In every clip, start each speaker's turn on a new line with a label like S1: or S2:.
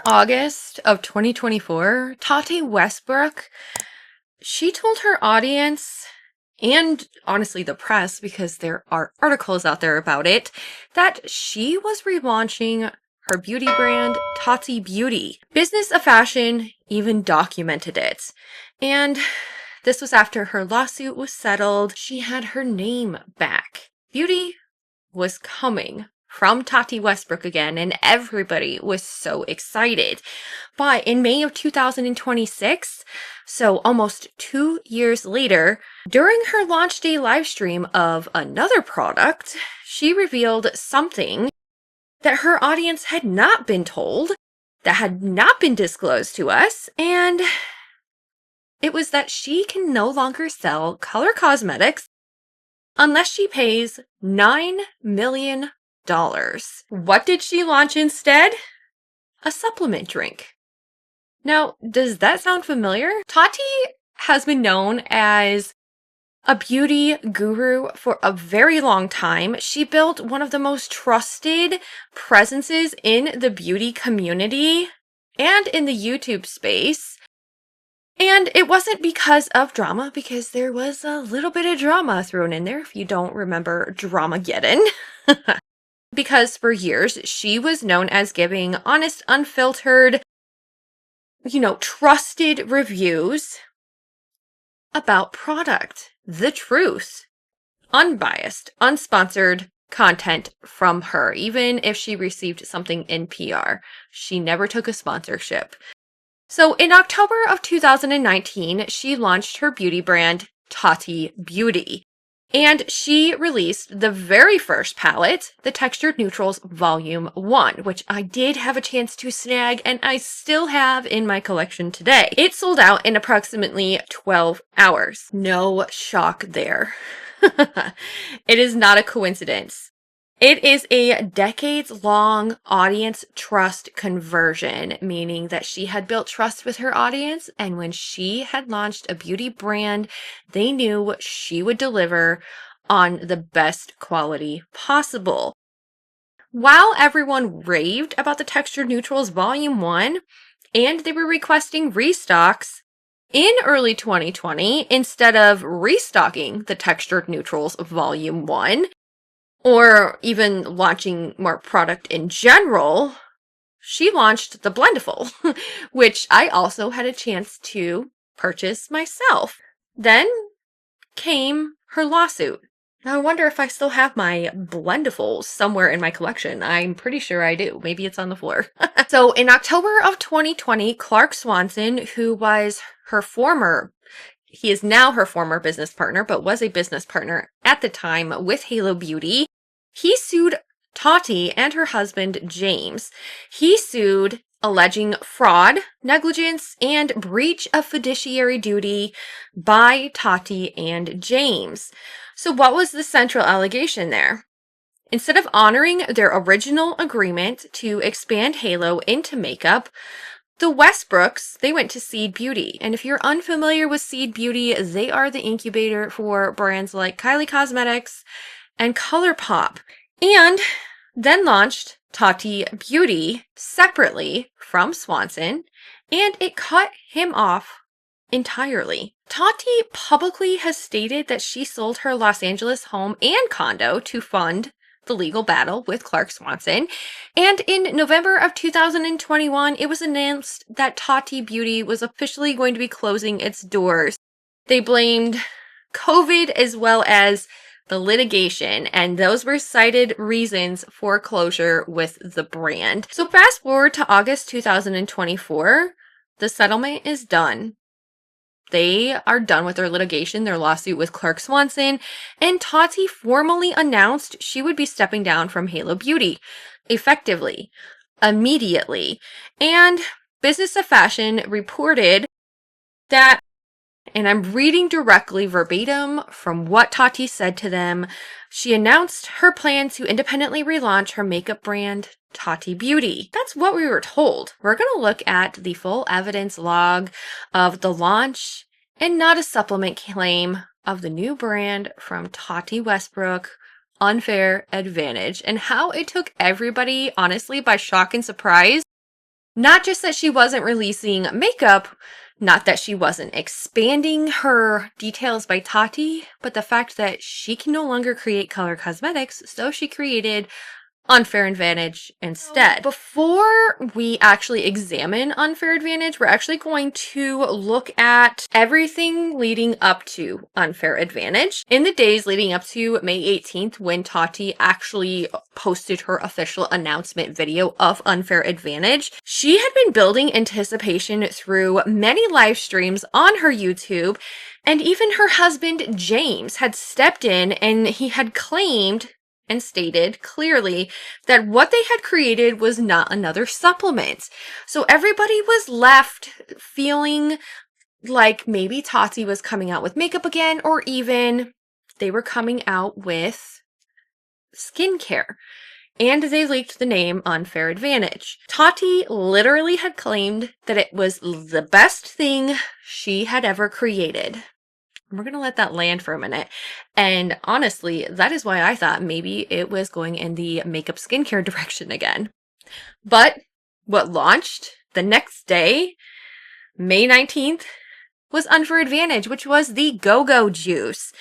S1: August of 2024, Tati Westbrook, she told her audience and honestly the press, because there are articles out there about it, that she was relaunching her beauty brand, Tati Beauty. Business of Fashion even documented it. And this was after her lawsuit was settled. She had her name back. Beauty was coming from Tati Westbrook again, and everybody was so excited. But in May of 2026, so almost 2 years later, during her launch day live stream of another product, she revealed something that her audience had not been told, that had not been disclosed to us, and it was that she can no longer sell color cosmetics unless she pays $9 million. What did she launch instead? A supplement drink. Now, does that sound familiar? Tati has been known as a beauty guru for a very long time. She built one of the most trusted presences in the beauty community and in the YouTube space. And it wasn't because of drama, because there was a little bit of drama thrown in there, if you don't remember Dramageddon. Because for years, she was known as giving honest, unfiltered, trusted reviews about product. The truth. Unbiased, unsponsored content from her, even if she received something in PR. She never took a sponsorship. So in October of 2019, she launched her beauty brand, Tati Beauty. And she released the very first palette, the Textured Neutrals Volume 1, which I did have a chance to snag and I still have in my collection today. It sold out in approximately 12 hours. No shock there. It is not a coincidence. It is a decades-long audience trust conversion, meaning that she had built trust with her audience, and when she had launched a beauty brand, they knew she would deliver on the best quality possible. While everyone raved about the Textured Neutrals Volume 1, and they were requesting restocks, in early 2020, instead of restocking the Textured Neutrals Volume 1, or even launching more product in general, she launched the Blendiful, which I also had a chance to purchase myself. Then came her lawsuit. Now I wonder if I still have my Blendiful somewhere in my collection. I'm pretty sure I do. Maybe it's on the floor. So in October of 2020, Clark Swanson, who was he is now her former business partner, but was a business partner at the time with Halo Beauty, he sued Tati and her husband, James. He sued alleging fraud, negligence, and breach of fiduciary duty by Tati and James. So what was the central allegation there? Instead of honoring their original agreement to expand Halo into makeup, the Westbrooks, they went to Seed Beauty. And if you're unfamiliar with Seed Beauty, they are the incubator for brands like Kylie Cosmetics and ColourPop, and then launched Tati Beauty separately from Swanson, and it cut him off entirely. Tati publicly has stated that she sold her Los Angeles home and condo to fund the legal battle with Clark Swanson, and in November of 2021, it was announced that Tati Beauty was officially going to be closing its doors. They blamed COVID as well as the litigation, and those were cited reasons for closure with the brand. So fast forward to August 2024, the settlement is done. They are done with their litigation, their lawsuit with Clark Swanson, and Tati formally announced she would be stepping down from Halo Beauty, effectively, immediately. And Business of Fashion reported that, and I'm reading directly verbatim from what Tati said to them, she announced her plan to independently relaunch her makeup brand, Tati Beauty. That's what we were told. We're going to look at the full evidence log of the launch and not a supplement claim of the new brand from Tati Westbrook, Unfair Advantage, and how it took everybody, honestly, by shock and surprise Not just that she wasn't releasing makeup, not that she wasn't expanding her details by Tati, but the fact that she can no longer create color cosmetics, so she created Unfair Advantage instead. Before we actually examine Unfair Advantage, we're actually going to look at everything leading up to Unfair Advantage. In the days leading up to May 18th, when Tati actually posted her official announcement video of Unfair Advantage, she had been building anticipation through many live streams on her YouTube, and even her husband James had stepped in and he had claimed and stated clearly that what they had created was not another supplement. So everybody was left feeling like maybe Tati was coming out with makeup again, or even they were coming out with skincare. And they leaked the name Unfair Advantage. Tati literally had claimed that it was the best thing she had ever created. We're going to let that land for a minute. And honestly, that is why I thought maybe it was going in the makeup skincare direction again. But what launched the next day, May 19th, was Unfair Advantage, which was the Go-Go juice.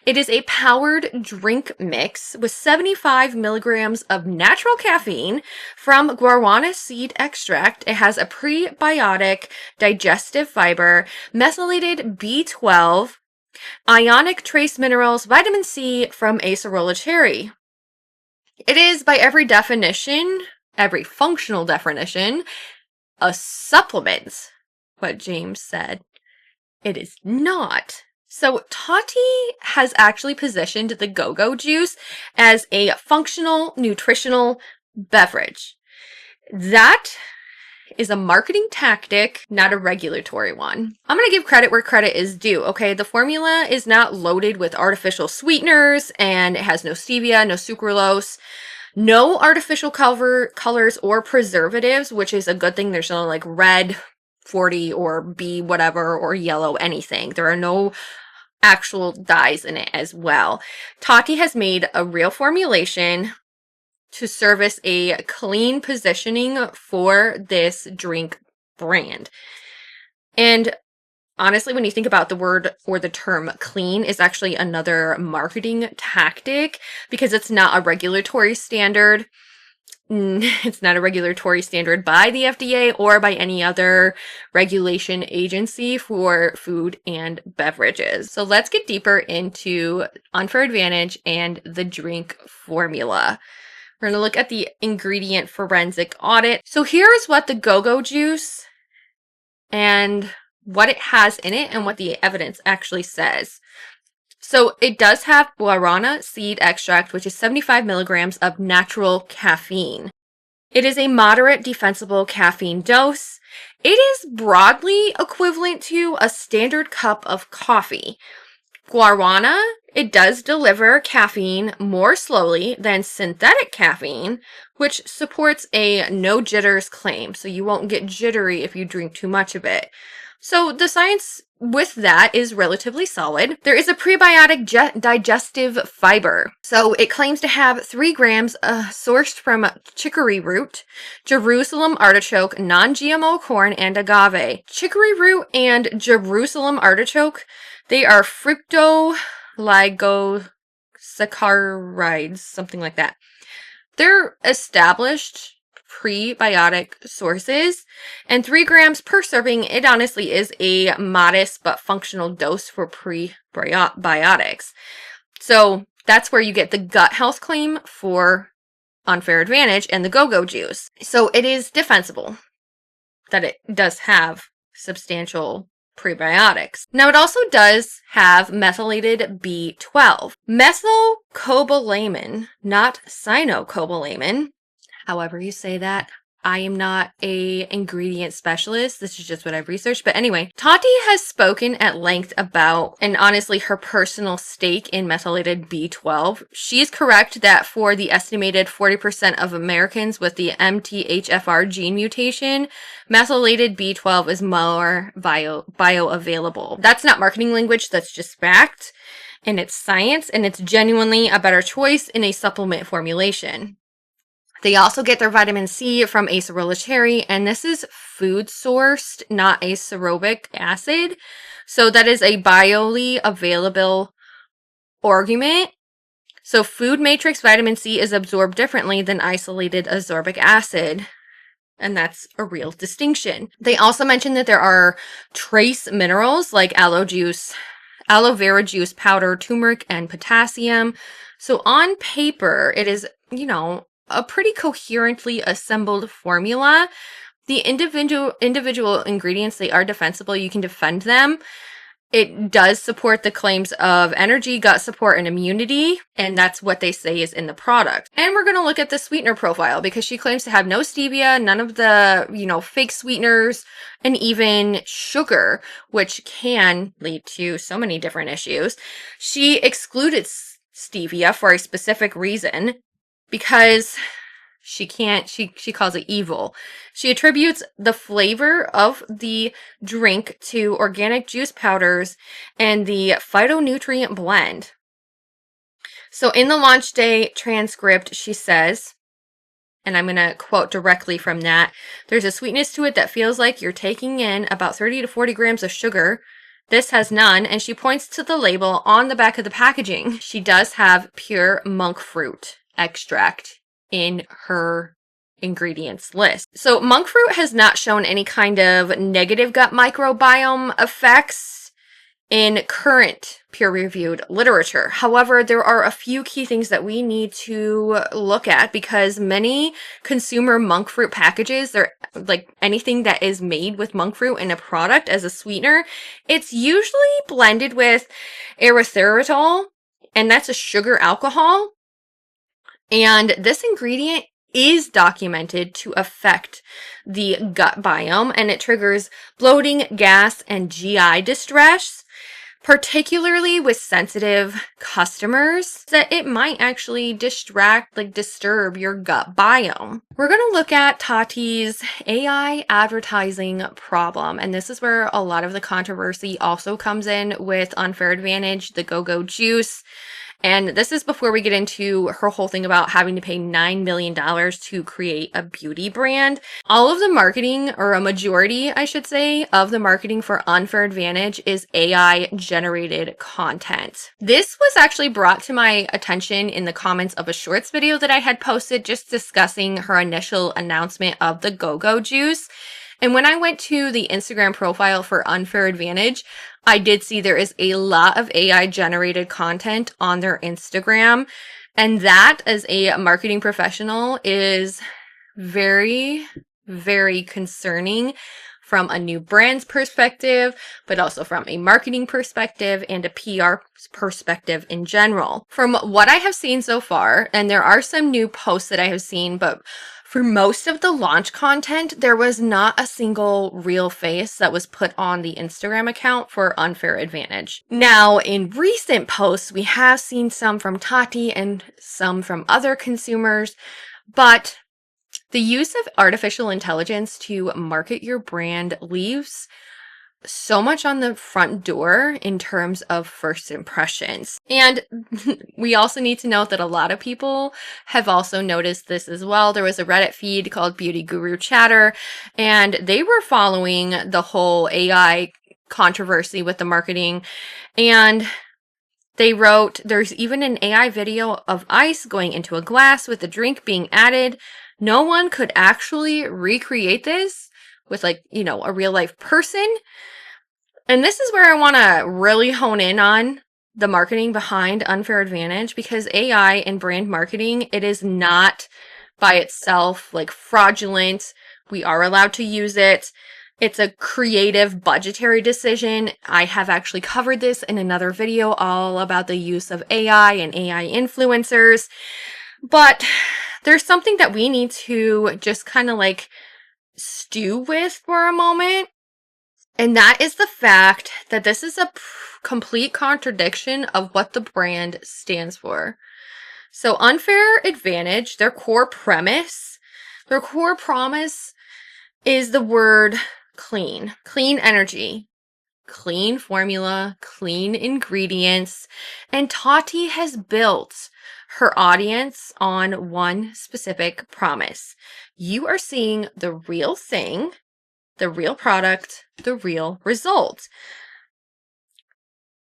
S1: It is a powered drink mix with 75 milligrams of natural caffeine from guarana seed extract. It has a prebiotic digestive fiber, methylated B12, ionic trace minerals, vitamin C from acerola cherry. It is, by every definition, every functional definition, a supplement, what James said. It is not. So Tati has actually positioned the Go-Go juice as a functional nutritional beverage. That is a marketing tactic, not a regulatory one. I'm going to give credit where credit is due, okay? The formula is not loaded with artificial sweeteners, and it has no stevia, no sucralose, no artificial colors or preservatives, which is a good thing. There's no like red 40 or B whatever or yellow anything. There are no actual dyes in it as well. Tati has made a real formulation to service a clean positioning for this drink brand. And honestly, when you think about the word or the term clean, is actually another marketing tactic because it's not a regulatory standard. It's not a regulatory standard by the FDA or by any other regulation agency for food and beverages. So let's get deeper into Unfair Advantage and the drink formula. We're going to look at the ingredient forensic audit. So here's what the Go-Go juice and what it has in it and what the evidence actually says. So it does have guarana seed extract, which is 75 milligrams of natural caffeine. It is a moderate defensible caffeine dose. It is broadly equivalent to a standard cup of coffee. Guarana, it does deliver caffeine more slowly than synthetic caffeine, which supports a no jitters claim. So you won't get jittery if you drink too much of it. So the science with that is relatively solid. There is a prebiotic digestive fiber. So it claims to have 3 grams sourced from chicory root, Jerusalem artichoke, non-GMO corn, and agave. Chicory root and Jerusalem artichoke, they are fructooligosaccharides, something like that. They're established prebiotic sources, and 3 grams per serving, it honestly is a modest but functional dose for prebiotics. So that's where you get the gut health claim for Unfair Advantage and the Go-Go juice. So it is defensible that it does have substantial prebiotics. Now it also does have methylated B12. Methylcobalamin, not cyanocobalamin, however you say that. I am not a ingredient specialist. This is just what I've researched. But anyway, Tati has spoken at length about, and honestly, her personal stake in methylated B12. She is correct that for the estimated 40% of Americans with the MTHFR gene mutation, methylated B12 is more bioavailable. That's not marketing language. That's just fact. And it's science. And it's genuinely a better choice in a supplement formulation. They also get their vitamin C from acerola cherry, and this is food sourced, not ascorbic acid. So that is a bioly available argument. So food matrix vitamin C is absorbed differently than isolated ascorbic acid. And that's a real distinction. They also mentioned that there are trace minerals like aloe vera juice powder, turmeric, and potassium. So on paper, it is, a pretty coherently assembled formula. The individual ingredients, they are defensible. You can defend them. It does support the claims of energy, gut support, and immunity, and that's what they say is in the product. And we're going to look at the sweetener profile because she claims to have no stevia, none of the, fake sweeteners, and even sugar, which can lead to so many different issues. She excluded stevia for a specific reason because she calls it evil. She attributes the flavor of the drink to organic juice powders and the phytonutrient blend. So in the launch day transcript, she says, and I'm going to quote directly from that, there's a sweetness to it that feels like you're taking in about 30 to 40 grams of sugar. This has none, and she points to the label on the back of the packaging. She does have pure monk fruit extract in her ingredients list. So monk fruit has not shown any kind of negative gut microbiome effects in current peer-reviewed literature. However, there are a few key things that we need to look at because many consumer monk fruit packages, they're like anything that is made with monk fruit in a product as a sweetener, it's usually blended with erythritol, and that's a sugar alcohol. And this ingredient is documented to affect the gut biome, and it triggers bloating, gas, and GI distress, particularly with sensitive customers, that it might actually disturb your gut biome. We're going to look at Tati's AI advertising problem, and this is where a lot of the controversy also comes in with Unfair Advantage, the Go-Go Juice. And this is before we get into her whole thing about having to pay $9 million to create a beauty brand. All of the marketing, or a majority, I should say, of the marketing for Unfair Advantage is AI generated content. This was actually brought to my attention in the comments of a shorts video that I had posted just discussing her initial announcement of the Go-Go Juice. And when I went to the Instagram profile for Unfair Advantage, I did see there is a lot of AI generated content on their Instagram. And that, as a marketing professional, is very, very concerning from a new brand's perspective, but also from a marketing perspective and a PR perspective in general. From what I have seen so far, and there are some new posts that I have seen, but for most of the launch content, there was not a single real face that was put on the Instagram account for Unfair Advantage. Now, in recent posts, we have seen some from Tati and some from other consumers, but the use of artificial intelligence to market your brand leaves so much on the front door in terms of first impressions. And we also need to note that a lot of people have also noticed this as well. There was a Reddit feed called Beauty Guru Chatter, and they were following the whole AI controversy with the marketing. And they wrote, there's even an AI video of ice going into a glass with the drink being added. No one could actually recreate this with a real life person. And this is where I want to really hone in on the marketing behind Unfair Advantage, because AI and brand marketing, it is not by itself fraudulent. We are allowed to use it. It's a creative budgetary decision. I have actually covered this in another video all about the use of AI and AI influencers. But there's something that we need to just kind of stew with for a moment. And that is the fact that this is a complete contradiction of what the brand stands for. So Unfair Advantage, their core promise is the word clean. Clean energy, clean formula, clean ingredients. And Tati has built her audience on one specific promise. You are seeing the real thing, the real product, the real result.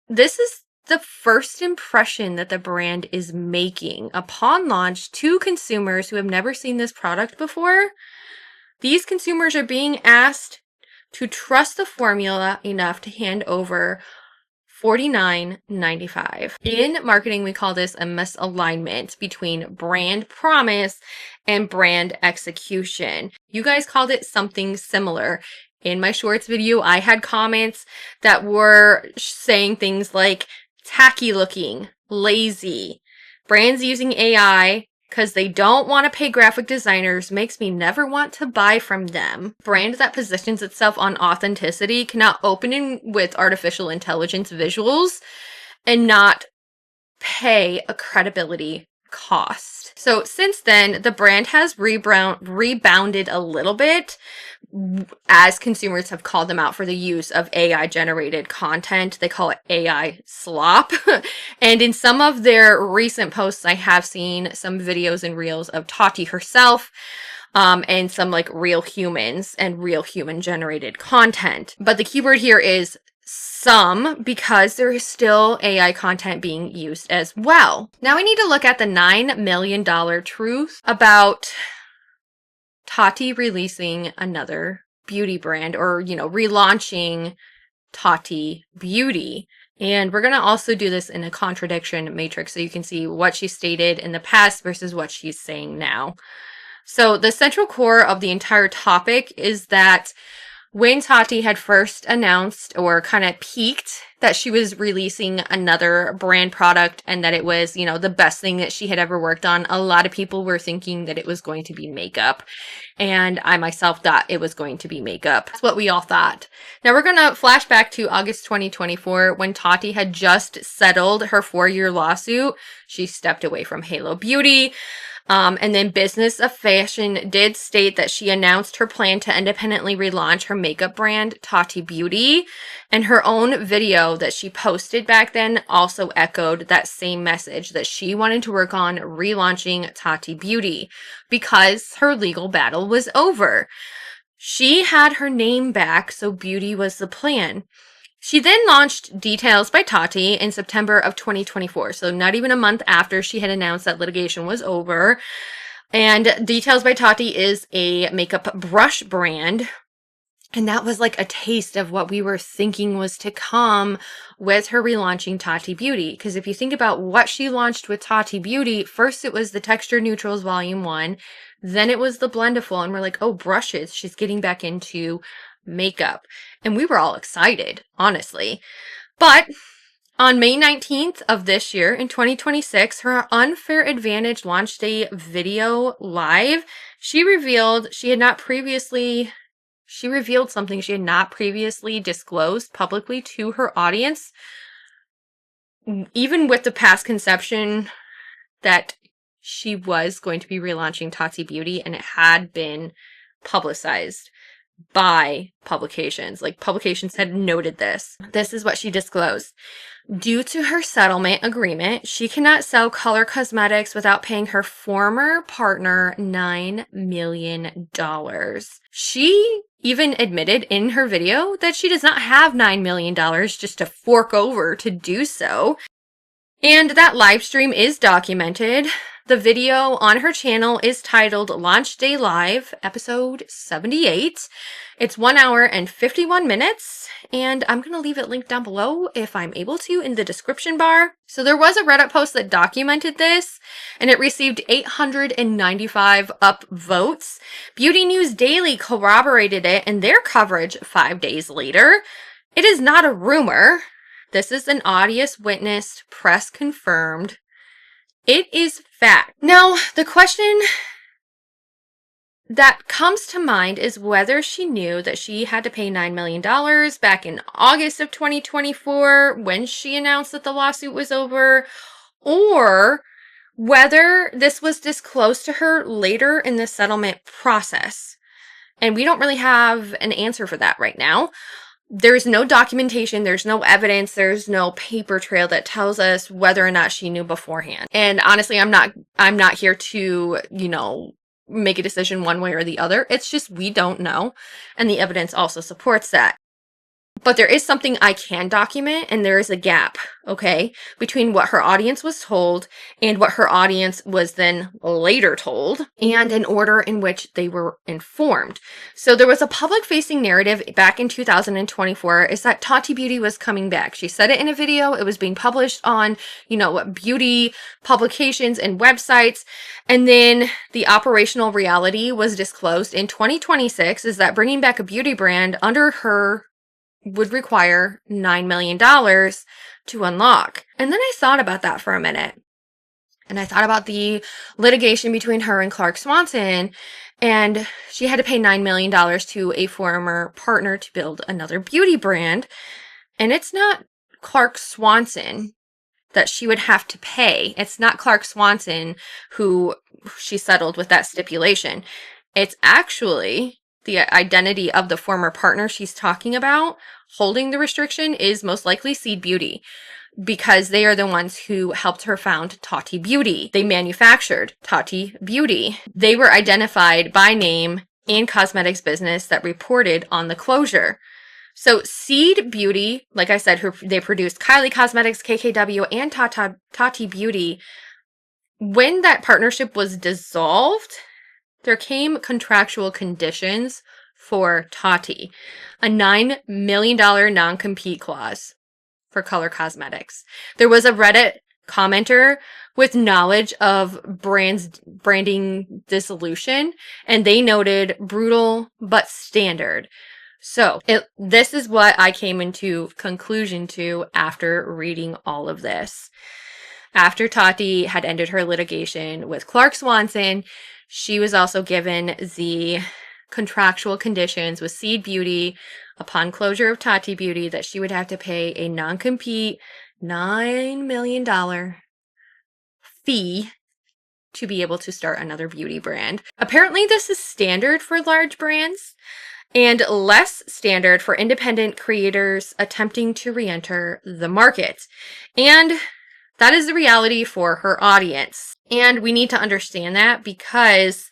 S1: This is the first impression that the brand is making upon launch to consumers who have never seen this product before. These consumers are being asked to trust the formula enough to hand over $49.95. In marketing, we call this a misalignment between brand promise and brand execution. You guys called it something similar. In my shorts video, I had comments that were saying things like tacky looking, lazy, brands using AI because they don't want to pay graphic designers makes me never want to buy from them. Brand that positions itself on authenticity cannot open in with artificial intelligence visuals and not pay a credibility cost. So since then, the brand has rebounded a little bit as consumers have called them out for the use of AI generated content. They call it AI slop. And in some of their recent posts, I have seen some videos and reels of Tati herself, and some like real humans and real human generated content. But the keyword here is some, because there is still AI content being used as well. Now we need to look at the $9 million truth about Tati releasing another beauty brand, or, relaunching Tati Beauty. And we're going to also do this in a contradiction matrix so you can see what she stated in the past versus what she's saying now. So the central core of the entire topic is that when Tati had first announced or kind of peaked that she was releasing another brand product and that it was, the best thing that she had ever worked on, a lot of people were thinking that it was going to be makeup. And I myself thought it was going to be makeup. That's what we all thought. Now we're going to flash back to August 2024 when Tati had just settled her 4-year lawsuit. She stepped away from Halo Beauty. And then Business of Fashion did state that she announced her plan to independently relaunch her makeup brand, Tati Beauty. And her own video that she posted back then also echoed that same message, that she wanted to work on relaunching Tati Beauty because her legal battle was over. She had her name back, so beauty was the plan. She then launched Details by Tati in September of 2024, so not even a month after she had announced that litigation was over. And Details by Tati is a makeup brush brand, and that was like a taste of what we were thinking was to come with her relaunching Tati Beauty. Because if you think about what she launched with Tati Beauty, first it was the Texture Neutrals Volume 1, then it was the Blendiful, and we're like, oh, brushes, she's getting back into makeup. And we were all excited, honestly. But on May 19th of this year, in 2026, her Unfair Advantage launch day video live, she revealed something she had not previously disclosed publicly to her audience, even with the past conception that she was going to be relaunching Tati Beauty, and it had been publicized by publications. Like, publications had noted this. This is what she disclosed. Due to her settlement agreement, she cannot sell color cosmetics without paying her former partner $9 million. She even admitted in her video that she does not have $9 million just to fork over to do so. And that live stream is documented. The video on her channel is titled Launch Day Live, episode 78. It's 1 hour and 51 minutes, and I'm going to leave it linked down below if I'm able to in the description bar. So there was a Reddit post that documented this, and it received 895 upvotes. Beauty News Daily corroborated it in their coverage 5 days later. It is not a rumor. This is an audience witnessed, press confirmed. It is fact. Now, the question that comes to mind is whether she knew that she had to pay $9 million back in August of 2024 when she announced that the lawsuit was over, or whether this was disclosed to her later in the settlement process. And we don't really have an answer for that right now. There's no documentation, there's no evidence, there's no paper trail that tells us whether or not she knew beforehand. And honestly, I'm not here to, make a decision one way or the other. It's just we don't know. And the evidence also supports that. But there is something I can document, and there is a gap, okay, between what her audience was told and what her audience was then later told, and an order in which they were informed. So there was a public-facing narrative back in 2024 is that Tati Beauty was coming back. She said it in a video. It was being published on, beauty publications and websites. And then the operational reality was disclosed in 2026 is that bringing back a beauty brand under her would require $9 million to unlock. And then I thought about that for a minute. And I thought about the litigation between her and Clark Swanson. And she had to pay $9 million to a former partner to build another beauty brand. And it's not Clark Swanson that she would have to pay. It's not Clark Swanson who she settled with that stipulation. It's actually the identity of the former partner she's talking about holding the restriction is most likely Seed Beauty, because they are the ones who helped her found Tati Beauty. They manufactured Tati Beauty. They were identified by name and cosmetics business that reported on the closure. So Seed Beauty, like I said, they produced Kylie Cosmetics, KKW, and Tati Beauty. When that partnership was dissolved, there came contractual conditions for Tati, a $9 million non-compete clause for color cosmetics. There was a Reddit commenter with knowledge of branding dissolution, and they noted brutal but standard. So this is what I came into conclusion to after reading all of this. After Tati had ended her litigation with Clark Swanson, she was also given the contractual conditions with Seed Beauty upon closure of Tati Beauty that she would have to pay a non-compete $9 million fee to be able to start another beauty brand. Apparently, this is standard for large brands and less standard for independent creators attempting to re-enter the market. And that is the reality for her audience. And we need to understand that because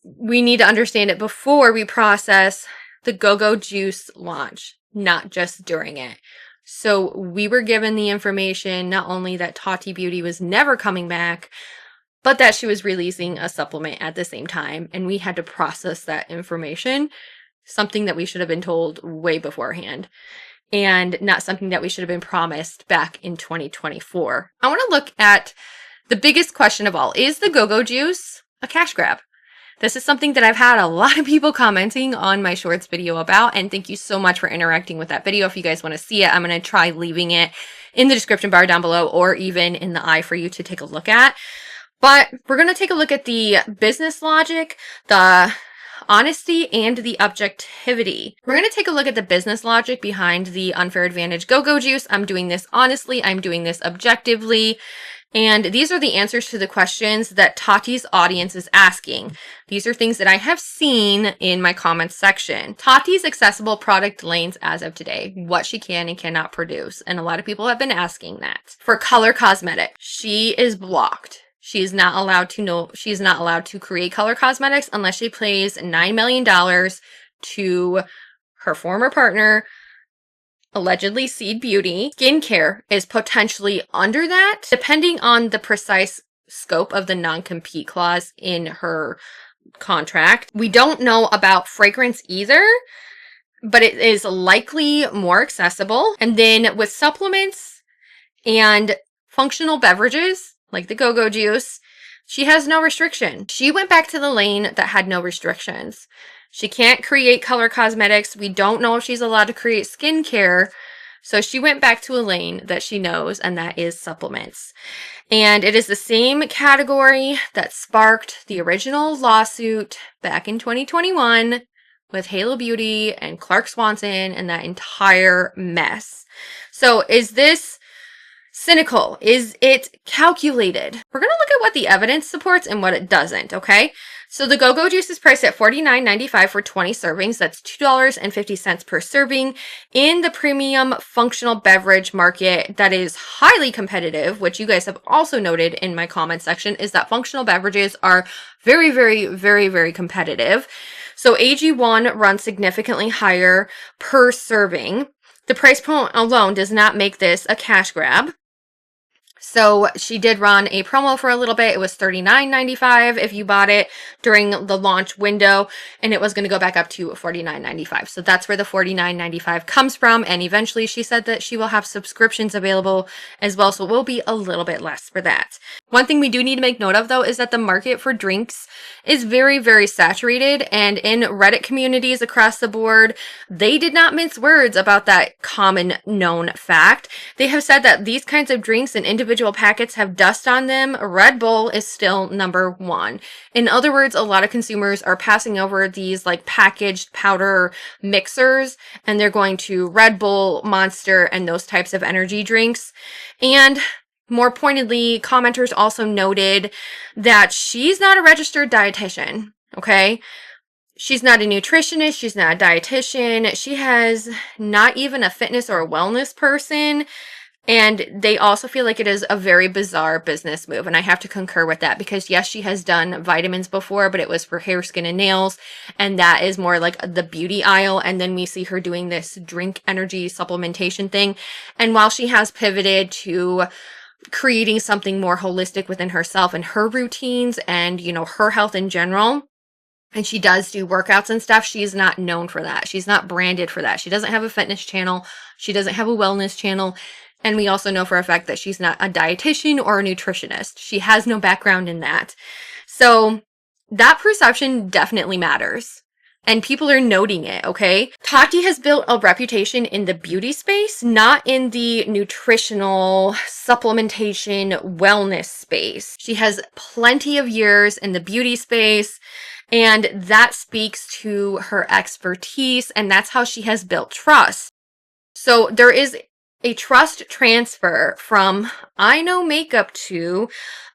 S1: we need to understand it before we process the Go-Go Juice launch, not just during it. So we were given the information not only that Tati Beauty was never coming back, but that she was releasing a supplement at the same time. And we had to process that information, something that we should have been told way beforehand, and not something that we should have been promised back in 2024. I want to look at the biggest question of all. Is the Go-Go Juice a cash grab? This is something that I've had a lot of people commenting on my shorts video about, and thank you so much for interacting with that video. If you guys want to see it, I'm going to try leaving it in the description bar down below or even in the eye for you to take a look at. But we're going to take a look at the business logic, the honesty, and the objectivity. We're going to take a look at the business logic behind the unfair advantage Go-Go Juice. I'm doing this honestly. I'm doing this objectively. And these are the answers to the questions that Tati's audience is asking. These are things that I have seen in my comments section. Tati's accessible product lanes as of today, what she can and cannot produce. And a lot of people have been asking that. For color cosmetics, she is blocked. She's not allowed to create color cosmetics unless she pays $9 million to her former partner, allegedly Seed Beauty. Skincare is potentially under that, depending on the precise scope of the non-compete clause in her contract. We don't know about fragrance either, but it is likely more accessible. And then with supplements and functional beverages, like the Go-Go Juice, she has no restriction. She went back to the lane that had no restrictions. She can't create color cosmetics. We don't know if she's allowed to create skincare. So she went back to a lane that she knows, and that is supplements. And it is the same category that sparked the original lawsuit back in 2021 with Halo Beauty and Clark Swanson and that entire mess. So is this cynical? Is it calculated? We're going to look at what the evidence supports and what it doesn't, okay? So the Go-Go juice is priced at $49.95 for 20 servings. That's $2.50 per serving in the premium functional beverage market that is highly competitive, which you guys have also noted in my comment section, is that functional beverages are very, very, very, very competitive. So AG1 runs significantly higher per serving. The price point alone does not make this a cash grab. So she did run a promo for a little bit. It was $39.95 if you bought it during the launch window, and it was going to go back up to $49.95. So that's where the $49.95 comes from. And eventually she said that she will have subscriptions available as well. So it will be a little bit less for that. One thing we do need to make note of though is that the market for drinks is very, very saturated, and in Reddit communities across the board, they did not mince words about that common known fact. They have said that these kinds of drinks and individual packets have dust on them. Red Bull is still number one. In other words, a lot of consumers are passing over these like packaged powder mixers, and they're going to Red Bull, Monster, and those types of energy drinks. And more pointedly, commenters also noted that she's not a registered dietitian, okay? She's not a nutritionist. She's not a dietitian. She has not even a fitness or a wellness person. And they also feel like it is a very bizarre business move. And I have to concur with that because yes, she has done vitamins before, but it was for hair, skin, and nails. And that is more like the beauty aisle. And then we see her doing this drink energy supplementation thing. And while she has pivoted to creating something more holistic within herself and her routines and, you know, her health in general, and she does do workouts and stuff, she's not known for that. She's not branded for that. She doesn't have a fitness channel. She doesn't have a wellness channel. And we also know for a fact that she's not a dietitian or a nutritionist. She has no background in that. So that perception definitely matters. And people are noting it, okay? Tati has built a reputation in the beauty space, not in the nutritional, supplementation, wellness space. She has plenty of years in the beauty space, and that speaks to her expertise, and that's how she has built trust. So there is a trust transfer from I know makeup to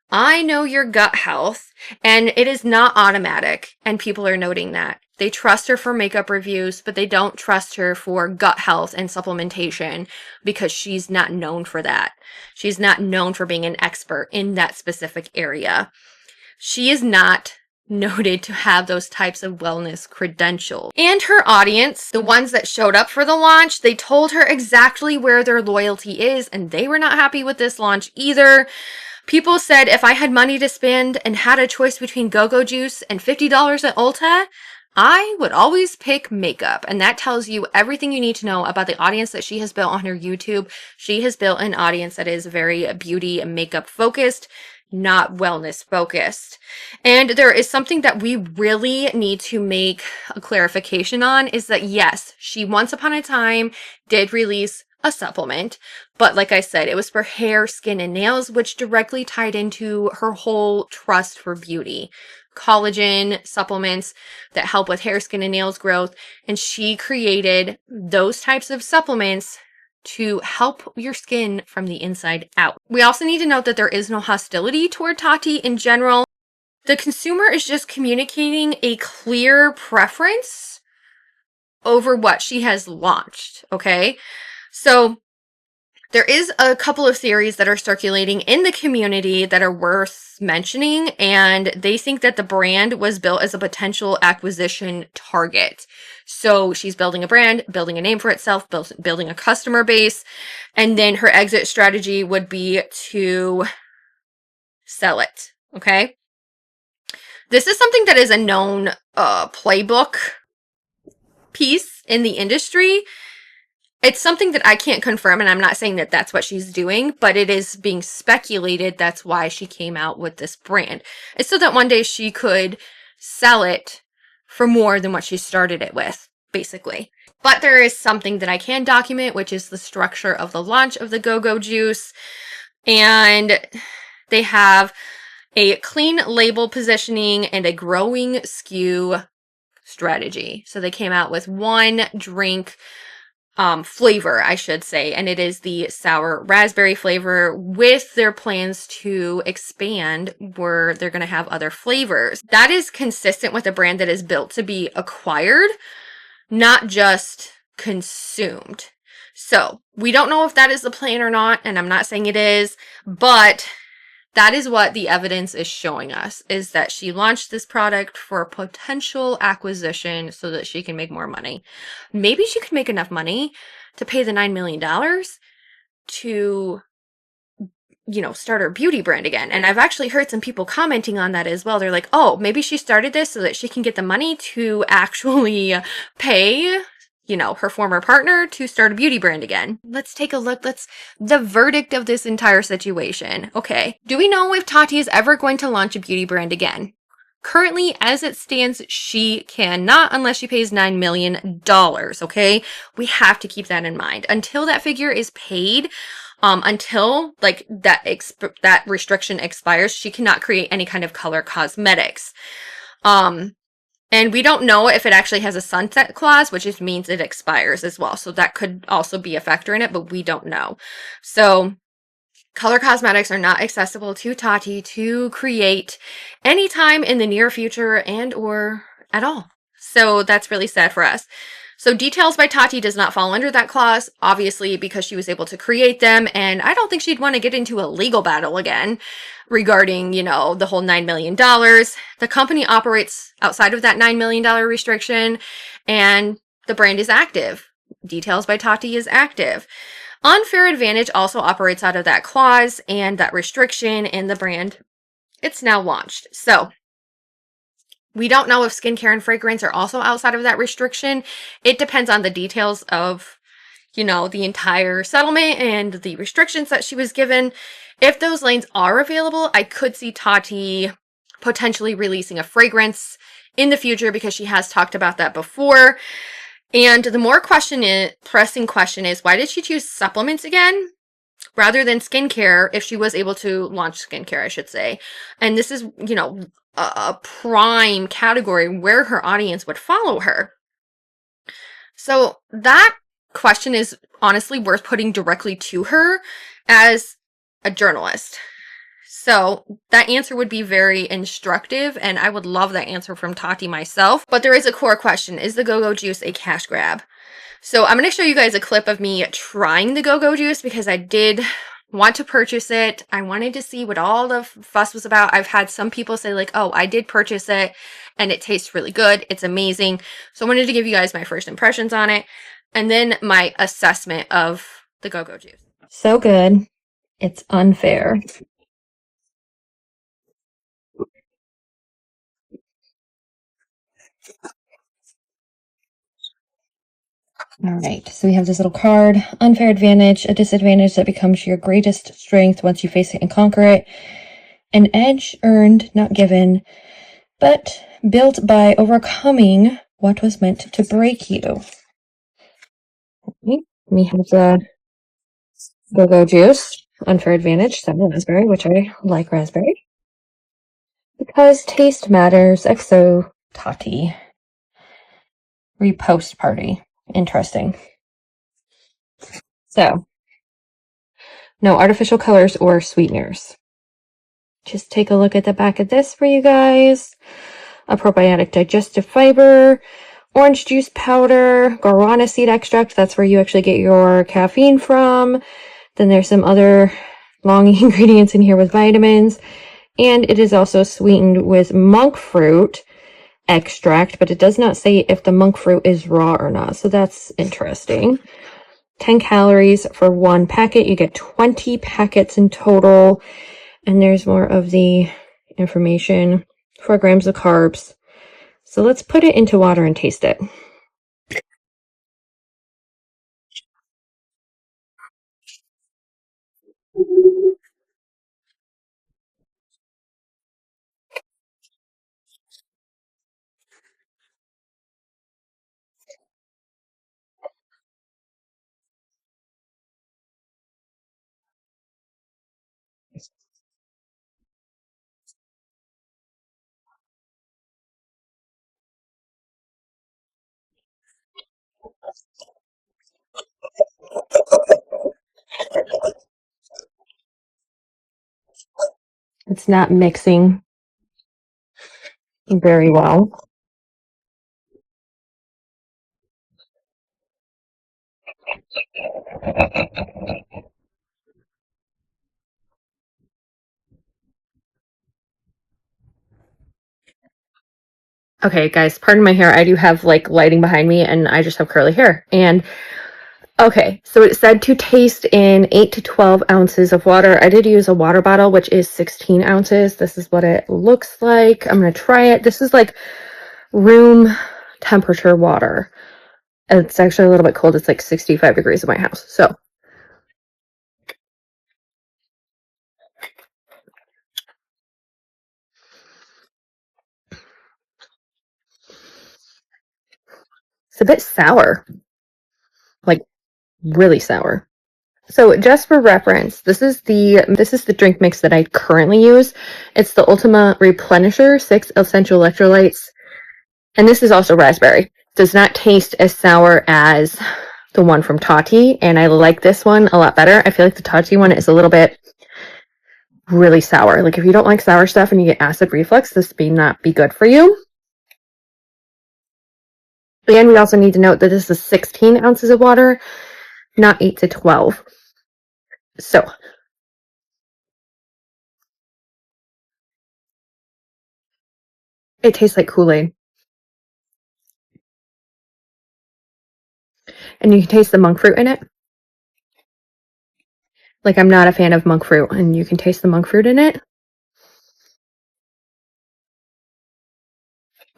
S1: I know your gut health, and it is not automatic, and people are noting that. They trust her for makeup reviews, but they don't trust her for gut health and supplementation because she's not known for that. She's not known for being an expert in that specific area. She is not noted to have those types of wellness credentials. And her audience, the ones that showed up for the launch, they told her exactly where their loyalty is, and they were not happy with this launch either. People said if I had money to spend and had a choice between Go-Go Juice and $50 at Ulta, I would always pick makeup. And that tells you everything you need to know about the audience that she has built on her YouTube. She has built an audience that is very beauty and makeup focused, not wellness focused. And there is something that we really need to make a clarification on is that yes, she once upon a time did release a supplement, but like I said, it was for hair, skin, and nails, which directly tied into her whole trust for beauty. Collagen supplements that help with hair, skin, and nails growth. And she created those types of supplements to help your skin from the inside out. We also need to note that there is no hostility toward Tati in general. The consumer is just communicating a clear preference over what she has launched, okay? So there is a couple of theories that are circulating in the community that are worth mentioning, and they think that the brand was built as a potential acquisition target. So she's building a brand, building a name for itself, building a customer base, and then her exit strategy would be to sell it, okay? This is something that is a known playbook piece in the industry. It's something that I can't confirm, and I'm not saying that that's what she's doing, but it is being speculated that's why she came out with this brand. It's so that one day she could sell it for more than what she started it with, basically. But there is something that I can document, which is the structure of the launch of the Go-Go Juice. And they have a clean label positioning and a growing SKU strategy. So they came out with one drink flavor, I should say, and it is the sour raspberry flavor with their plans to expand where they're going to have other flavors. That is consistent with a brand that is built to be acquired, not just consumed. So we don't know if that is the plan or not, and I'm not saying it is, but that is what the evidence is showing us, is that she launched this product for potential acquisition so that she can make more money. Maybe she could make enough money to pay the $9 million to, start her beauty brand again. And I've actually heard some people commenting on that as well. They're like, oh, maybe she started this so that she can get the money to actually pay her former partner to start a beauty brand again. Let's take a look. The verdict of this entire situation. Okay. Do we know if Tati is ever going to launch a beauty brand again? Currently, as it stands, she cannot unless she pays $9 million. Okay. We have to keep that in mind. Until that figure is paid, until like that restriction expires, she cannot create any kind of color cosmetics. And we don't know if it actually has a sunset clause, which just means it expires as well. So that could also be a factor in it, but we don't know. So color cosmetics are not accessible to Tati to create anytime in the near future and or at all. So that's really sad for us. So details by Tati does not fall under that clause, obviously, because she was able to create them. And I don't think she'd want to get into a legal battle again regarding, the whole $9 million. The company operates outside of that $9 million restriction, and the brand is active. Details by Tati is active. Unfair Advantage also operates out of that clause and that restriction, and the brand, it's now launched. So we don't know if skincare and fragrance are also outside of that restriction. It depends on the details of, the entire settlement and the restrictions that she was given. If those lanes are available, I could see Tati potentially releasing a fragrance in the future because she has talked about that before. And the more pressing question is, why did she choose supplements again rather than skincare if she was able to launch skincare, I should say? And this is, a prime category where her audience would follow her. So that question is honestly worth putting directly to her as a journalist. So that answer would be very instructive, and I would love that answer from Tati myself. But there is a core question. Is the Go-Go Juice a cash grab? So I'm going to show you guys a clip of me trying the Go-Go Juice because I did want to purchase it. I wanted to see what all the fuss was about. I've had some people say like, oh, I did purchase it and it tastes really good. It's amazing. So I wanted to give you guys my first impressions on it and then my assessment of the Go-Go Juice. So good. It's unfair. All right, so we have this little card, unfair advantage, a disadvantage that becomes your greatest strength once you face it and conquer it. An edge earned, not given, but built by overcoming what was meant to break you. Okay. We have the Go-Go Juice, unfair advantage, 7 raspberry, which I like raspberry. Because taste matters, XO Tati. Repost party. Interesting. So, no artificial colors or sweeteners. Just take a look at the back of this for you guys. A probiotic digestive fiber, orange juice powder, guarana seed extract. That's where you actually get your caffeine from. Then there's some other long ingredients in here with vitamins. And it is also sweetened with monk fruit extract, but it does not say if the monk fruit is raw or not. So that's interesting. 10 calories for one packet. You get 20 packets in total. And there's more of the information. 4 grams of carbs. So let's put it into water and taste it. it's not mixing very well. Okay, guys, pardon my hair. I do have like lighting behind me and I just have curly hair. And okay, so it said to taste in 8 to 12 ounces of water. I did use a water bottle, which is 16 ounces. This is what it looks like. I'm going to try it. This is like room temperature water. It's actually a little bit cold. It's like 65 degrees in my house. So it's a bit sour, like really sour. So just for reference, this is the drink mix that I currently use. It's the Ultima Replenisher 6 Essential Electrolytes. And this is also raspberry. Does not taste as sour as the one from Tati, and I like this one a lot better. I feel like the Tati one is a little bit really sour. Like if you don't like sour stuff and you get acid reflux, this may not be good for you. And we also need to note that this is 16 ounces of water, not 8 to 12. So it tastes like Kool-Aid. And you can taste the monk fruit in it. Like I'm not a fan of monk fruit, and you can taste the monk fruit in it.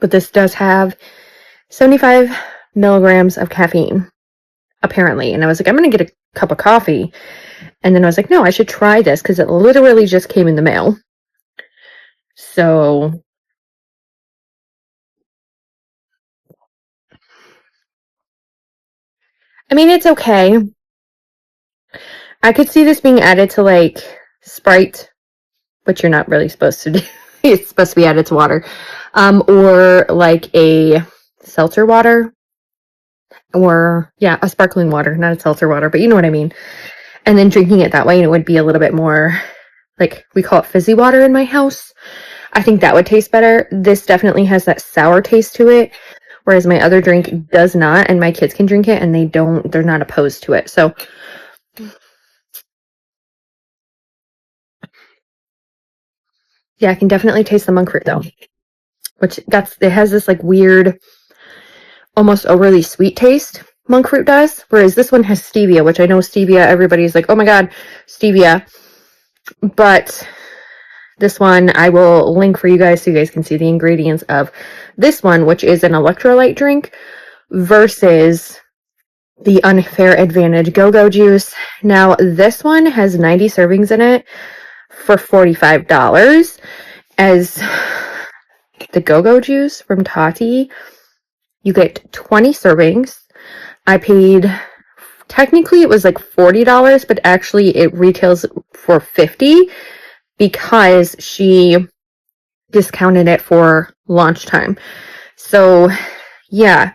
S1: But this does have 75 milligrams of caffeine, apparently. And I was like, I'm going to get a cup of coffee. And then I was like, no, I should try this because it literally just came in the mail. So I mean, it's okay. I could see this being added to like Sprite, which you're not really supposed to do. It's supposed to be added to water. Or like a seltzer water. Or, yeah, a sparkling water, not a seltzer water, but you know what I mean. And then drinking it that way, and it would be a little bit more, like, we call it fizzy water in my house. I think that would taste better. This definitely has that sour taste to it, whereas my other drink does not, and my kids can drink it, and they're not opposed to it. So, yeah, I can definitely taste the monk fruit, though. Which, it has this, like, weird, almost overly sweet taste, monk fruit does, whereas this one has stevia, which I know stevia, everybody's like, oh my god, stevia. But this one, I will link for you guys so you guys can see the ingredients of this one, which is an electrolyte drink, versus the Unfair Advantage Go-Go Juice. Now, this one has 90 servings in it for $45. As the Go-Go Juice from Tati, you get 20 servings. I paid, technically it was like $40, but actually it retails for $50 because she discounted it for launch time. So, yeah.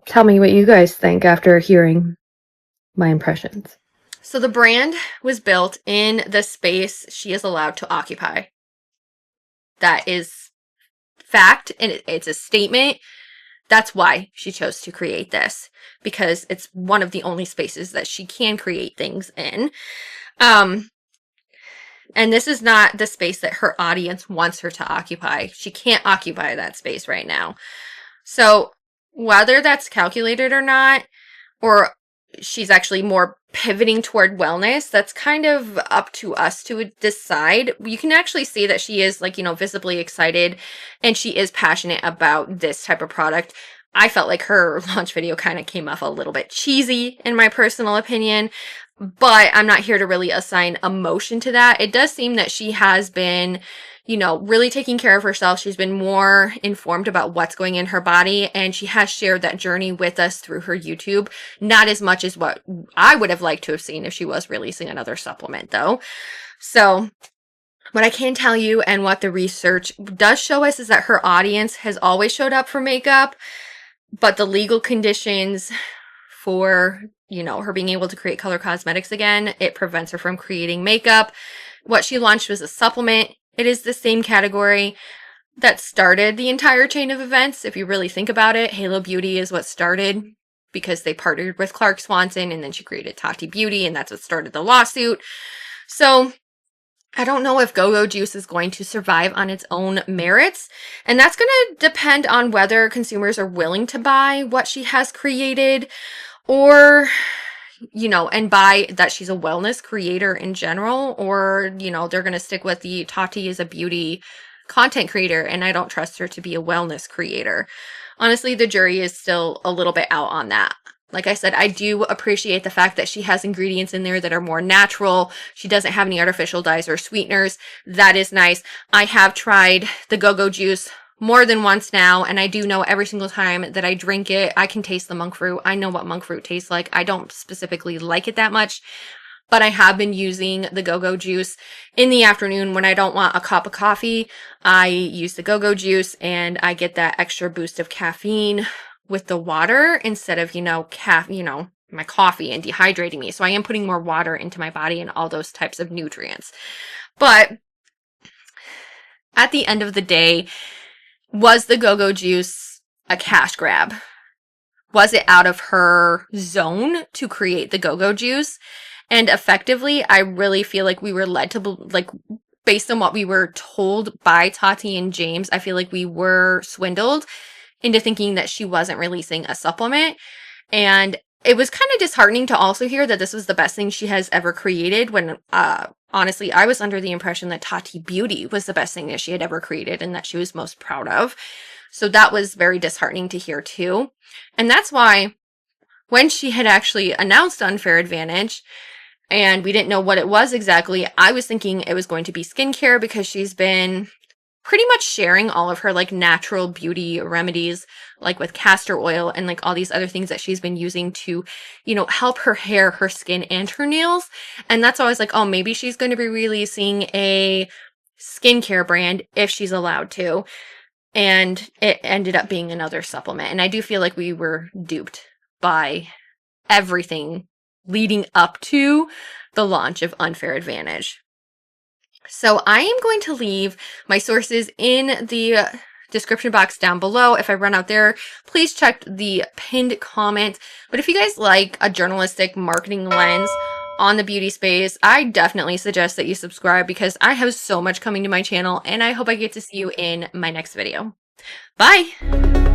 S1: Tell me what you guys think after hearing my impressions. So the brand was built in the space she is allowed to occupy. That is fact, and it's a statement. That's why she chose to create this, because it's one of the only spaces that she can create things in. And this is not the space that her audience wants her to occupy. She can't occupy that space right now. So whether that's calculated or not, or she's actually more pivoting toward wellness, that's kind of up to us to decide. You can actually see that she is, like, visibly excited, and she is passionate about this type of product. I felt like her launch video kind of came off a little bit cheesy, in my personal opinion, but I'm not here to really assign emotion to that. It does seem that she has been, really taking care of herself. She's been more informed about what's going in her body, and she has shared that journey with us through her YouTube. Not as much as what I would have liked to have seen if she was releasing another supplement, though. So what I can tell you, and what the research does show us, is that her audience has always showed up for makeup, but the legal conditions for her being able to create color cosmetics again. It prevents her from creating makeup. What she launched was a supplement. It is the same category that started the entire chain of events. If you really think about it, Halo Beauty is what started because they partnered with Clark Swanson, and then she created Tati Beauty, and that's what started the lawsuit. So I don't know if Go-Go Juice is going to survive on its own merits, and that's going to depend on whether consumers are willing to buy what she has created, or and buy that she's a wellness creator in general, or they're going to stick with the Tati is a beauty content creator, and I don't trust her to be a wellness creator. Honestly, the jury is still a little bit out on that. Like I said, I do appreciate the fact that she has ingredients in there that are more natural. She doesn't have any artificial dyes or sweeteners. That is nice. I have tried the Go-Go Juice more than once now, and I do know every single time that I drink it, I can taste the monk fruit. I know what monk fruit tastes like. I don't specifically like it that much, but I have been using the Go-Go Juice in the afternoon when I don't want a cup of coffee. I use the Go-Go Juice, and I get that extra boost of caffeine with the water instead of, my coffee and dehydrating me. So I am putting more water into my body and all those types of nutrients. But at the end of the day, was the Go-Go Juice a cash grab? Was it out of her zone to create the Go-Go Juice? And effectively, I really feel like we were led to, based on what we were told by Tati and James, I feel like we were swindled into thinking that she wasn't releasing a supplement. And it was kind of disheartening to also hear that this was the best thing she has ever created, when honestly, I was under the impression that Tati Beauty was the best thing that she had ever created and that she was most proud of. So that was very disheartening to hear too. And that's why when she had actually announced Unfair Advantage and we didn't know what it was exactly, I was thinking it was going to be skincare, because she's been pretty much sharing all of her natural beauty remedies, with castor oil and all these other things that she's been using to, help her hair, her skin, and her nails. And that's always oh, maybe she's going to be releasing a skincare brand if she's allowed to. And it ended up being another supplement. And I do feel like we were duped by everything leading up to the launch of Unfair Advantage. So I am going to leave my sources in the description box down below. If I run out there, please check the pinned comment. But if you guys like a journalistic marketing lens on the beauty space, I definitely suggest that you subscribe, because I have so much coming to my channel, and I hope I get to see you in my next video. Bye!